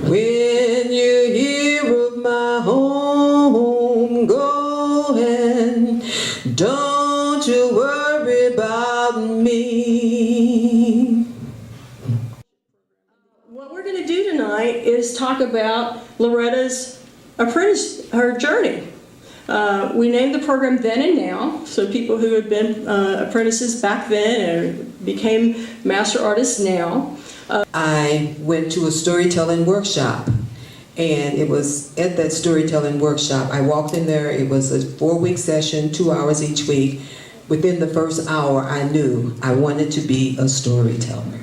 When you hear of my home going, don't you worry about me. What we're going to do tonight is talk about Loretta's her journey. We named the program Then and Now, so people who had been apprentices back then and became master artists now. I went to a storytelling workshop, and it was at that storytelling workshop. I walked in there. It was a 4-week session, 2 hours each week. Within the first hour, I knew I wanted to be a storyteller.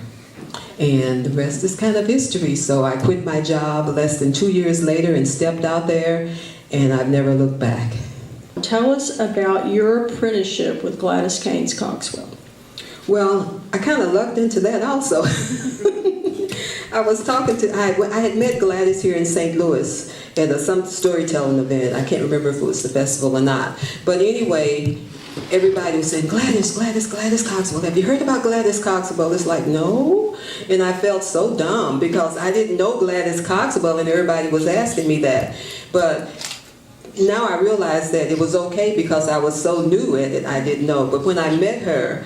And the rest is kind of history. So I quit my job less than 2 years later and stepped out there, and I've never looked back. Tell us about your apprenticeship with Gladys Caines Coxwell. Well, I kind of lucked into that also. I was talking to, I had met Gladys here in St. Louis at some storytelling event. I can't remember if it was the festival or not. But anyway, everybody was saying, Gladys Coxwell. Have you heard about Gladys Coxwell? It's like, no. And I felt so dumb because I didn't know Gladys Coxwell and everybody was asking me that. But now I realize that it was okay because I was so new at it, I didn't know. But when I met her,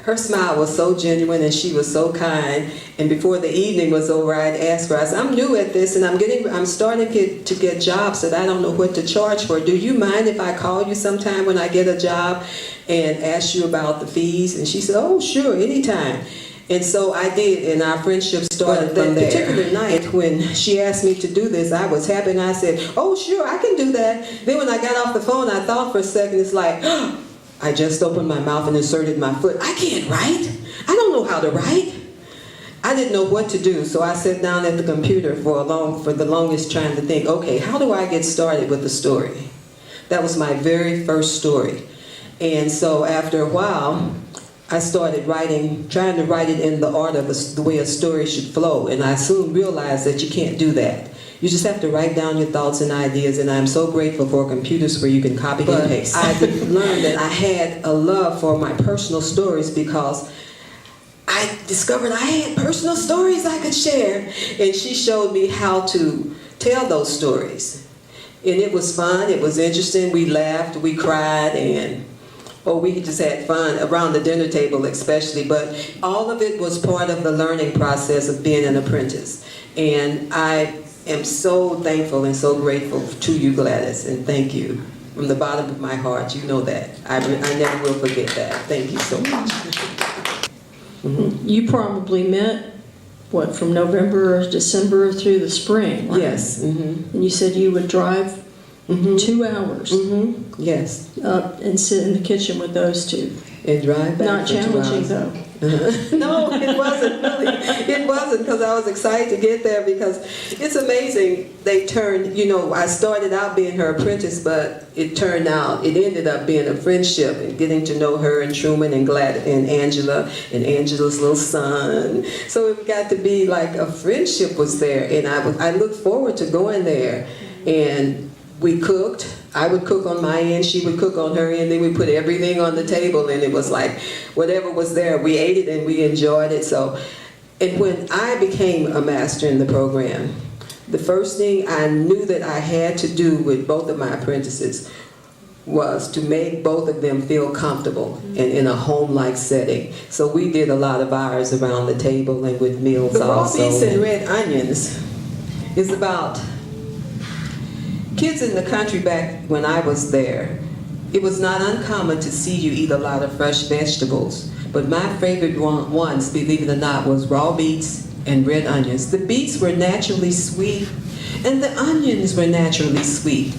her smile was so genuine and she was so kind. And before the evening was over, I'd ask her, I said, I'm new at this and I'm starting to get jobs that I don't know what to charge for. Do you mind if I call you sometime when I get a job and ask you about the fees? And she said, oh, sure, anytime. And so I did, and our friendship started from there. That particular night when she asked me to do this, I was happy and I said, oh, sure, I can do that. Then when I got off the phone, I thought for a second, it's like, I just opened my mouth and inserted my foot. I can't write. I don't know how to write. I didn't know what to do, so I sat down at the computer for the longest trying to think, okay, how do I get started with the story? That was my very first story. And so after a while, I started writing, trying to write it in the art of the way a story should flow, and I soon realized that you can't do that. You just have to write down your thoughts and ideas, and I'm so grateful for computers where you can copy and paste. I learned that I had a love for my personal stories because I discovered I had personal stories I could share, and she showed me how to tell those stories. And it was fun, it was interesting, we laughed, we cried, and we just had fun around the dinner table especially, but all of it was part of the learning process of being an apprentice. And I am so thankful and so grateful to you, Gladys, and thank you from the bottom of my heart. You know that. I never will forget that. Thank you so much. You probably met, what, from November or December through the spring, right? Yes. And you said you would drive 2 hours Yes. up and sit in the kitchen with those two. And drive back. Not challenging, though. No, it wasn't really. It wasn't, because I was excited to get there, because it's amazing. They turned, I started out being her apprentice, but it ended up being a friendship and getting to know her and Truman and Gladys and Angela's little son. So it got to be like a friendship was there, and I looked forward to going there. And we cooked. I would cook on my end, she would cook on her end, then we put everything on the table, and it was like whatever was there, we ate it and we enjoyed it. So, and when I became a master in the program, the first thing I knew that I had to do with both of my apprentices was to make both of them feel comfortable and in a home-like setting. So we did a lot of ours around the table and with meals also. The raw beets and red onions is about kids in the country. Back when I was there, it was not uncommon to see you eat a lot of fresh vegetables. But my favorite ones, believe it or not, was raw beets and red onions. The beets were naturally sweet, and the onions were naturally sweet.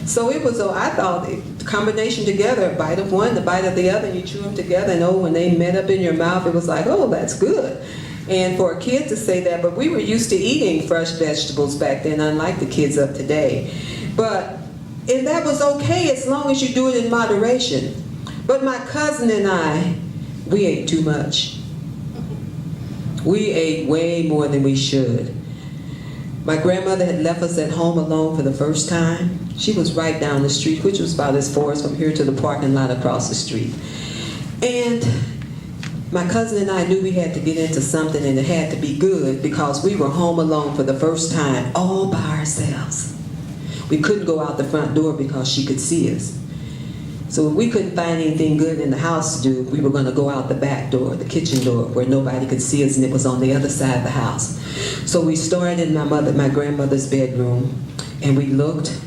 So it was, I thought, the combination together, a bite of one, the bite of the other, and you chew them together, and when they met up in your mouth, it was like, oh, that's good. And for a kid to say that, but we were used to eating fresh vegetables back then, unlike the kids of today. And that was okay as long as you do it in moderation. But my cousin and I, we ate too much. We ate way more than we should. My grandmother had left us at home alone for the first time. She was right down the street, which was about as far as from here to the parking lot across the street. And my cousin and I knew we had to get into something, and it had to be good because we were home alone for the first time, all by ourselves. We couldn't go out the front door because she could see us. So if we couldn't find anything good in the house to do, we were going to go out the back door, the kitchen door, where nobody could see us, and it was on the other side of the house. So we started in my grandmother's bedroom, and we looked.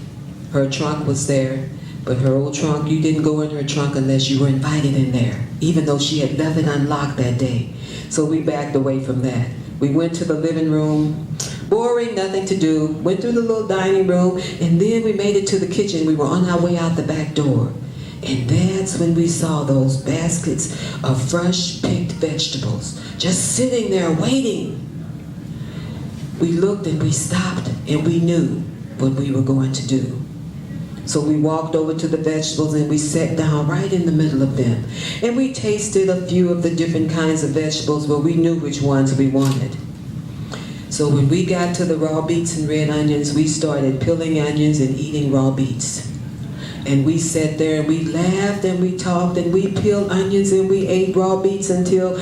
Her trunk was there, but her old trunk, you didn't go in her trunk unless you were invited in there, even though she had left it unlocked that day. So we backed away from that. We went to the living room, boring, nothing to do, went through the little dining room, and then we made it to the kitchen. We were on our way out the back door. And that's when we saw those baskets of fresh picked vegetables just sitting there waiting. We looked and we stopped and we knew what we were going to do. So we walked over to the vegetables and we sat down right in the middle of them. And we tasted a few of the different kinds of vegetables, but we knew which ones we wanted. So when we got to the raw beets and red onions, we started peeling onions and eating raw beets. And we sat there and we laughed and we talked and we peeled onions and we ate raw beets until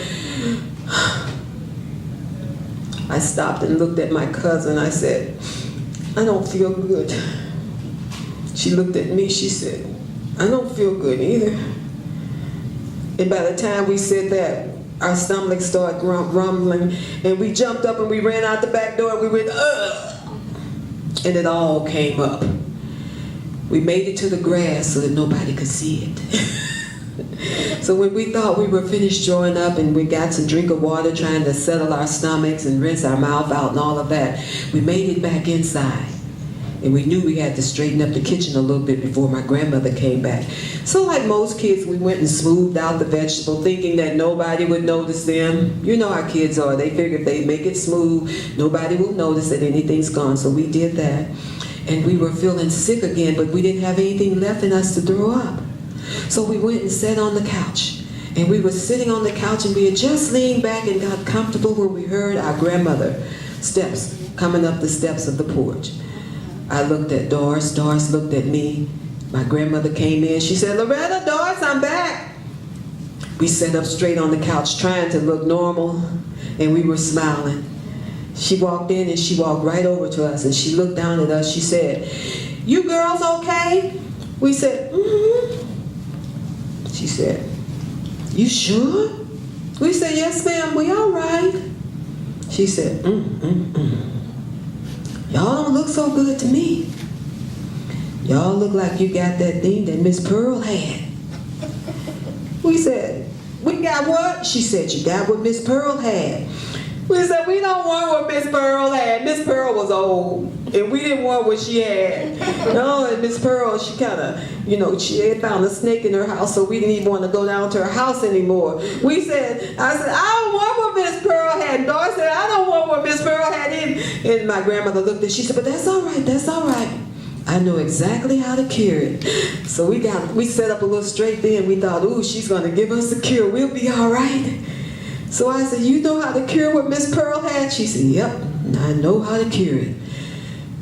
I stopped and looked at my cousin. I said, I don't feel good. She looked at me, she said, I don't feel good either. And by the time we said that, our stomachs started rumbling, and we jumped up and we ran out the back door and we went, ugh! And it all came up. We made it to the grass so that nobody could see it. So when we thought we were finished throwing up and we got some drink of water trying to settle our stomachs and rinse our mouth out and all of that, we made it back inside. And we knew we had to straighten up the kitchen a little bit before my grandmother came back. So like most kids, we went and smoothed out the vegetable thinking that nobody would notice them. You know how kids are. They figure if they make it smooth, nobody will notice that anything's gone. So we did that. And we were feeling sick again, but we didn't have anything left in us to throw up. So we went and sat on the couch. And we were sitting on the couch and we had just leaned back and got comfortable when we heard our grandmother steps coming up the steps of the porch. I looked at Doris. Doris looked at me. My grandmother came in. She said, Loretta, Doris, I'm back. We sat up straight on the couch trying to look normal, and we were smiling. She walked in and she walked right over to us and she looked down at us. She said, you girls okay? We said, mm-hmm. She said, you sure? We said, yes, ma'am, we all right. She said, y'all don't look so good to me. Y'all look like you got that thing that Miss Pearl had. We said, we got what? She said, you got what Miss Pearl had. We said, we don't want what Miss Pearl had. Miss Pearl was old, and we didn't want what she had. No, and Miss Pearl, she kind of, she had found a snake in her house, so we didn't even want to go down to her house anymore. I said, I don't want what Miss Pearl had. And Doris said, I don't want what Miss Pearl had either. And my grandmother looked at, she said, but that's all right, that's all right. I know exactly how to cure it. So we set up a little straight then. We thought, ooh, she's going to give us a cure. We'll be all right. So I said, you know how to cure what Miss Pearl had? She said, yep, I know how to cure it.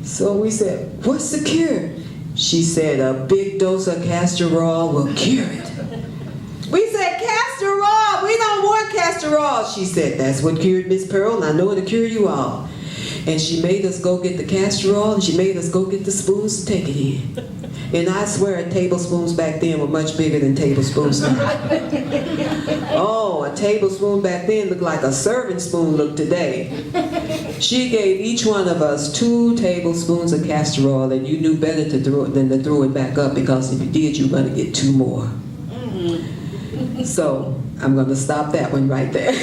So we said, what's the cure? She said, a big dose of castor oil will cure it. We said, castor oil, we don't want castor oil. She said, that's what cured Miss Pearl, and I know it'll cure you all. And she made us go get the castor oil, and she made us go get the spoons to take it in. And I swear tablespoons back then were much bigger than tablespoons now. Oh, a tablespoon back then looked like a serving spoon looked today. She gave each one of us 2 tablespoons of castor oil, and you knew better than to throw it back up, because if you did, you were going to get 2 more. So I'm going to stop that one right there.